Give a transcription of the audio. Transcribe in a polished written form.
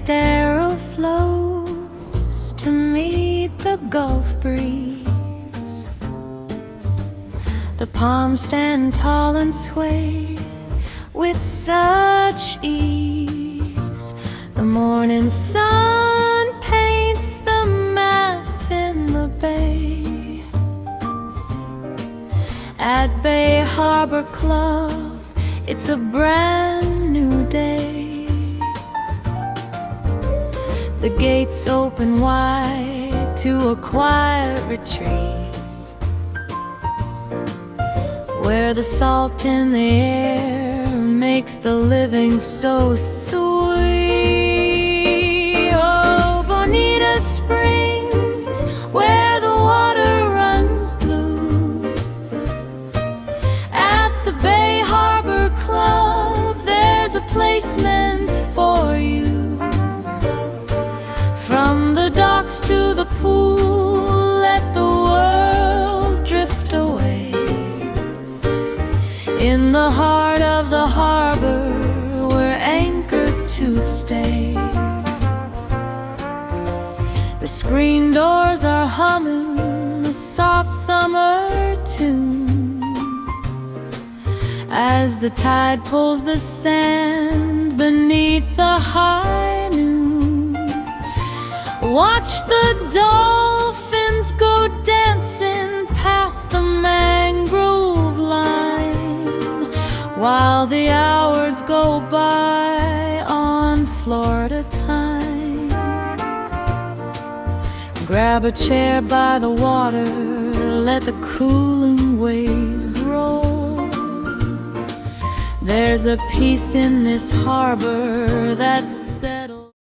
Trocadero flows to meet the Gulf breeze. The palms stand tall and sway with such ease. The morning sun paints the mass in the bay. At Bay Harbor Club, it's a brand new day. The gates open wide to a quiet retreat, where the salt in the air makes the living so sweet. Oh, Bonita Springs, where the water runs blue. At the Bay Harbor Club, there's a place meant for you. From the docks to the pool, let the world drift away. In the heart of the harbor, we're anchored to stay. The screen doors are humming a soft summer tune as the tide pulls the sand beneath the high noon. Watch the dolphins go dancing past the mangrove line, while the hours go by on Florida time. Grab a chair by the water, let the cooling waves roll. There's a peace in this harbor that's settled.